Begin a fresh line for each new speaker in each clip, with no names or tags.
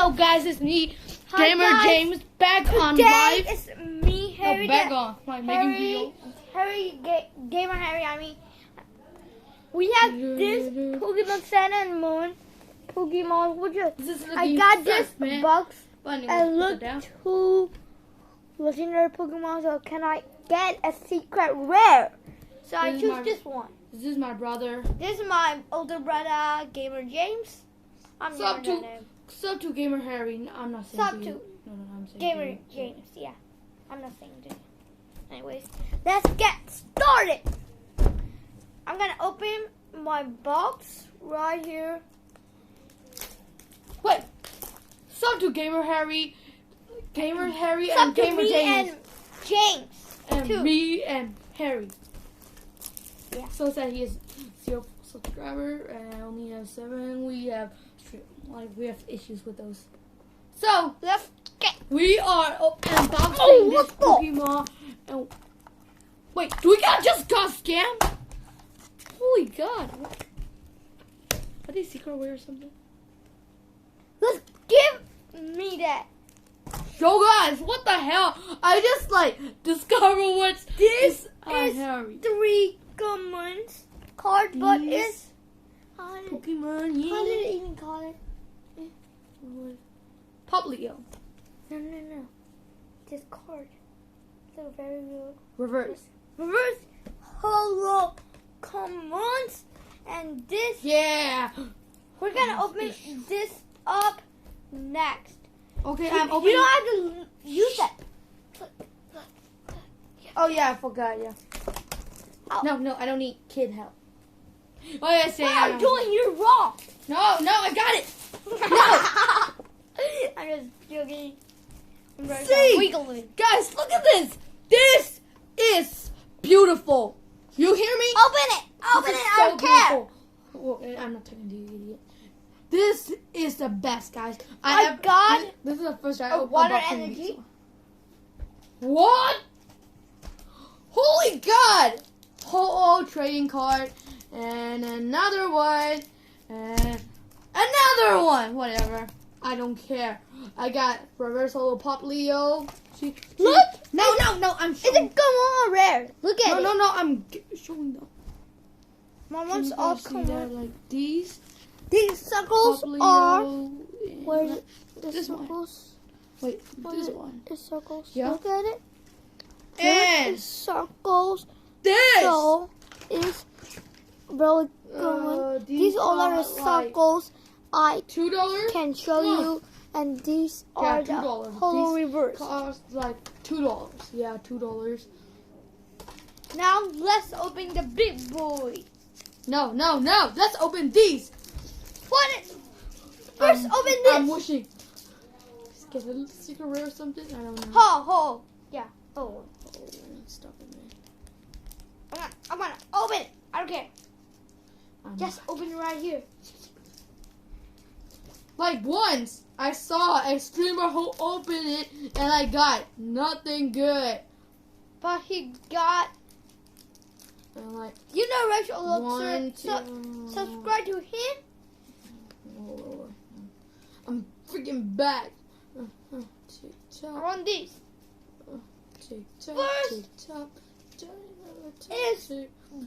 Hello guys, it's me,
Hi,
Gamer
guys.
James, back on
Today
live.
it's me, Harry.
Back on. Like making video.
Gamer Harry. I mean, we have this Pokemon Sun and Moon. Pokemon, I got this box and look two legendary Pokemon. So can I get a secret rare? So I choose this one.
This is my brother.
This is my older brother, Gamer James. I'm
Sub to Gamer Harry. No, I'm not saying
Sub
to
to
you. No, I'm saying
Gamer
to
James. Yeah, I'm not saying to you. Anyways, let's get started. I'm gonna open my box right here.
Wait. Sub to Gamer Harry. Gamer Harry
Sub
and
to
Gamer
me
James.
and James.
And
too.
me and Harry.
Yeah.
So sad he has 0 subscriber and I only have 7. We have issues with those. So
Let's get.
we are unboxing
Oh,
this
what's that?
Pokemon. And wait, do we just got scammed? Holy God! Are they secret rare or something?
Let's give me that.
Yo guys, what the hell? I just discovered what's
This is
Harry.
3 commons card, but
These
it's
Pokemon,
how did it
yeah.
even call it?
Poplio.
No. This card. So very real.
Reverse.
Reverse holo commons, and this
Yeah.
we're gonna open this up next.
Okay,
You
I'm opening.
don't have to use that.
Oh yeah, I forgot. Yeah.
Oh.
No, I don't need kid help. Oh yeah, say.
What are you doing? You're wrong.
No, I got it.
I'm just joking.
See?
Wiggling.
Guys, look at this. This is beautiful. You hear me?
Open it. Open
This
it.
is
I
so
don't care.
beautiful. Well, I'm not talking to you, idiot. This is the best, guys.
I got
This is the first time
a
I'm
water
unboxing
energy.
these. What? Holy God! Whole trading card and another one and another one. Whatever. I don't care. I got reverse holo Poplio.
Look.
No. I'm
It's
showing.
a common rare. Look at it.
No. I'm showing them.
My one's all
See that,
common.
like these.
These circles
Poplio,
are.
and
Where's it? The
this one.
circles.
Wait,
Where
this
is it?
one.
The circles.
Yeah.
Look at it.
And
It's circles.
this.
So it's really common. These all are the circles I
$2.
can show you, and these are the
$2.
holo
These
reverse.
cost like $2. Yeah, $2.
Now let's open the big boy.
No. Let's open these.
What? First, open this.
I'm wishing. Just get a secret rare or something. I don't know.
Ho. Yeah. Oh.
Stop it, man.
I'm gonna open it. I don't care.
I'm
Just open it right here.
Like once I saw a streamer who opened it and I got nothing good.
But he got.
I'm like,
You know, Rachel.
one,
Subscribe to him.
Oh, I'm freaking back. TikTok,
On this.
TikTok,
First
TikTok.
is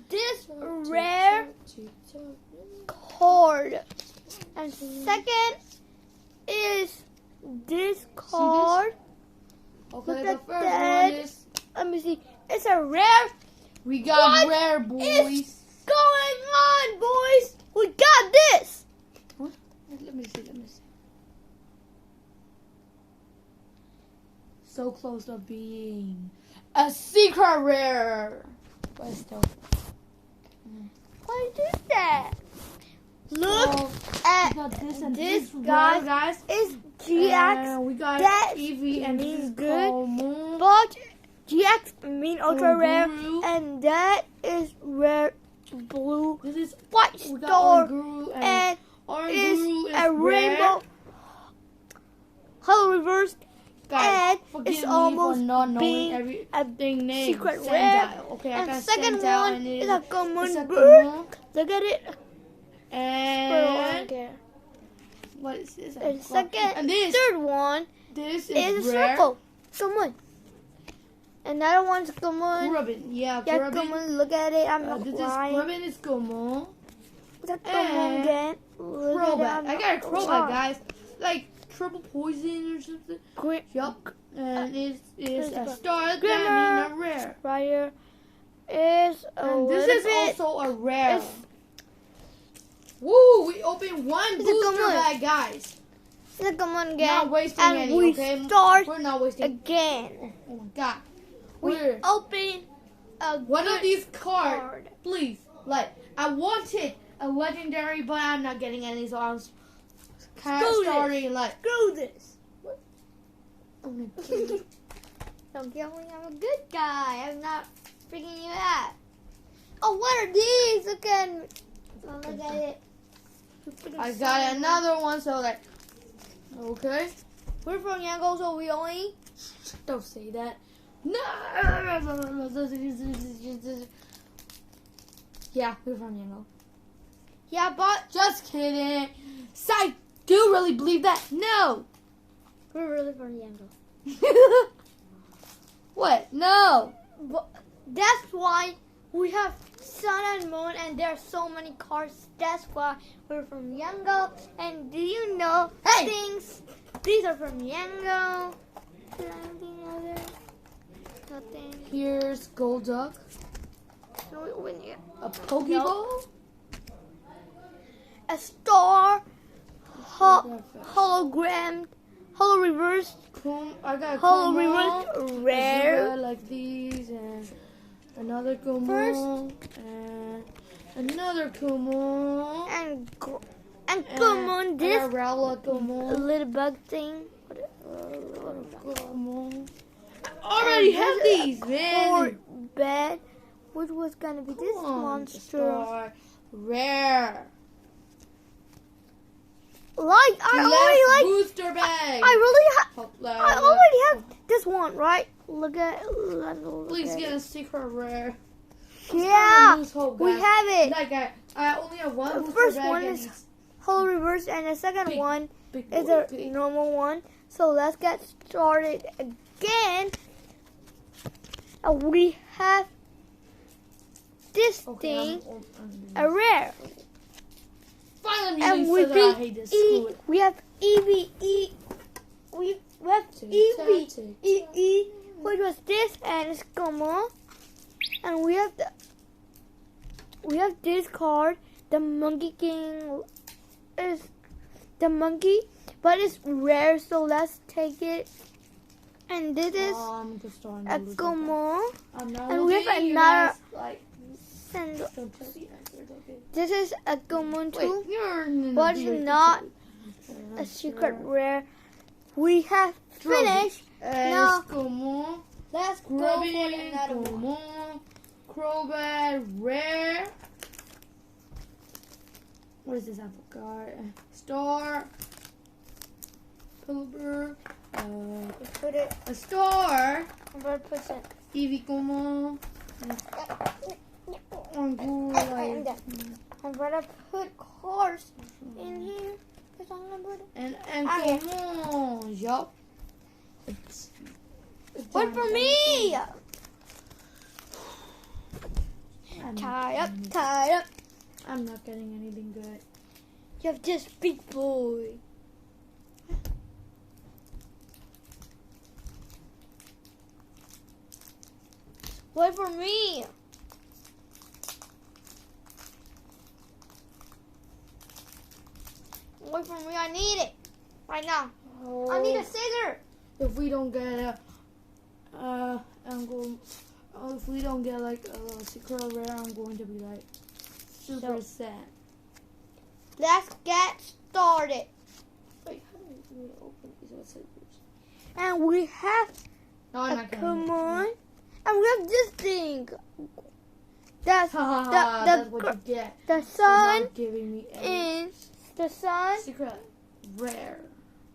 this
TikTok,
rare
TikTok.
card, and second is this card.
Okay,
Look
the
at
first
that.
one is
Let me see. It's a rare.
we got
What
rare
is
boys.
going on, boys? We got this.
What? Let me see. So close to being a secret rare. But still.
Why did that? Look
So,
at
we got this and
this,
this
guys.
rare, guys.
It's
And
GX,
we got
that
Eevee and
means
this is
good,
common.
but GX mean ultra rare,
Guru.
and that is rare blue
This is
white
we got
star,
Oranguru
and
Oranguru is
a rainbow holo reverse,
Guys,
and
forgive
it's
me
almost
for not knowing
being
everything name.
secret
Sandile.
rare.
Okay, I
And
got
second
Sandile
one
and
is
it
a
it's
common
a
bird.
common.
Look at it.
And
care.
What is this?
The third one
is
a
rare.
circle. Come on. Another one's come on.
Grubbin. Yeah,
Yeah,
Grubbin.
come on, look at it. I'm not
This
lying.
is Grubbin is Gomo.
Come on again.
Crobat. I got a Crobat, guys. Like triple poison or something. Yup. And it's a star. That means a rare.
Right here is
and this is also a rare. Woo! We opened one booster bag, guys.
Come on again.
Not wasting
and
any,
we
okay?
start
We're not wasting
again.
Oh my god.
We open
one of these cards. Please. Like, I wanted a legendary, but I'm not getting any, so I'm starting like.
Screw this.
Oh my god.
Don't tell me I'm a good guy. I'm not freaking you out. Oh, what are these? Look at me. Oh, look at it.
I got another one, so like. Okay.
We're from Yango, so we only.
Don't say that. No. Yeah, we're from Yango.
Yeah, but
just kidding. I do really believe that. No.
We're really from Yango.
What? No.
But that's why we have Sun and Moon, and there are so many cars. That's why we're from Yango. And do you know things? These are from Yango. Anything other? Nothing.
Here's Golduck.
Can we open it?
A Pokeball.
A star. Hologram. Holo reverse.
I got
holo reverse rare.
Like these and another Kumo. And another Kumo.
And Kumo. This little bug thing.
I already have these, man.
Bed. Which was gonna be this monster?
Rare.
I already
booster bag.
I already have this one, right? Look at.
Please get a secret rare.
Yeah, we have it.
Like I only have one.
The
booster
first
bag
one is holo reverse, and the second one is a normal one. So let's get started again. We have this thing, a rare.
Finally,
and we have EVE. We have EVE, which was this, and it's Como. And we have this card. The Monkey King is the monkey, but it's rare. So let's take it. And this is a Como. And we have another. This is a Gomun too, but it's not a secret rare. We have finished. Now, let's go for another one.
Crobat rare. What is this? I forgot. Star. Pilbur.
Put it.
A star.
I'm going to put it.
Eevee Como.
I'm gonna put cars in here.
And come on, yup.
Wait for me. Tie up.
I'm not getting anything good.
You have this big boy. Wait for me. Wait for me, I need it. Right now.
Oh.
I need a scissor.
If we don't get if we don't get like a secret rare, I'm going to be like super sad.
Let's get started.
Wait, how do we open these?
And we have come on. And we have this thing. That's
what you get.
The sun
giving me
is the sun.
Secret rare.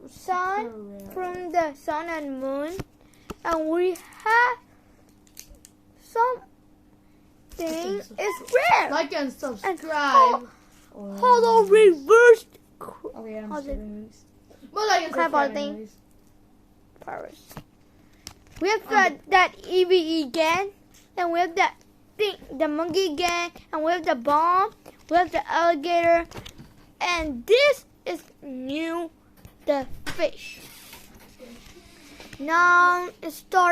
Sun from the sun and moon. And we have something is rare.
Like and subscribe.
Holo reversed
Oh yeah, I'm
how's
still
it?
movies. Well, I guess
Crab
that's
thing.
anyways.
Paris. We have that EVE gang, and we have that thing, the monkey gang, and we have the bomb, we have the alligator, and this is new, the fish. Now it starts.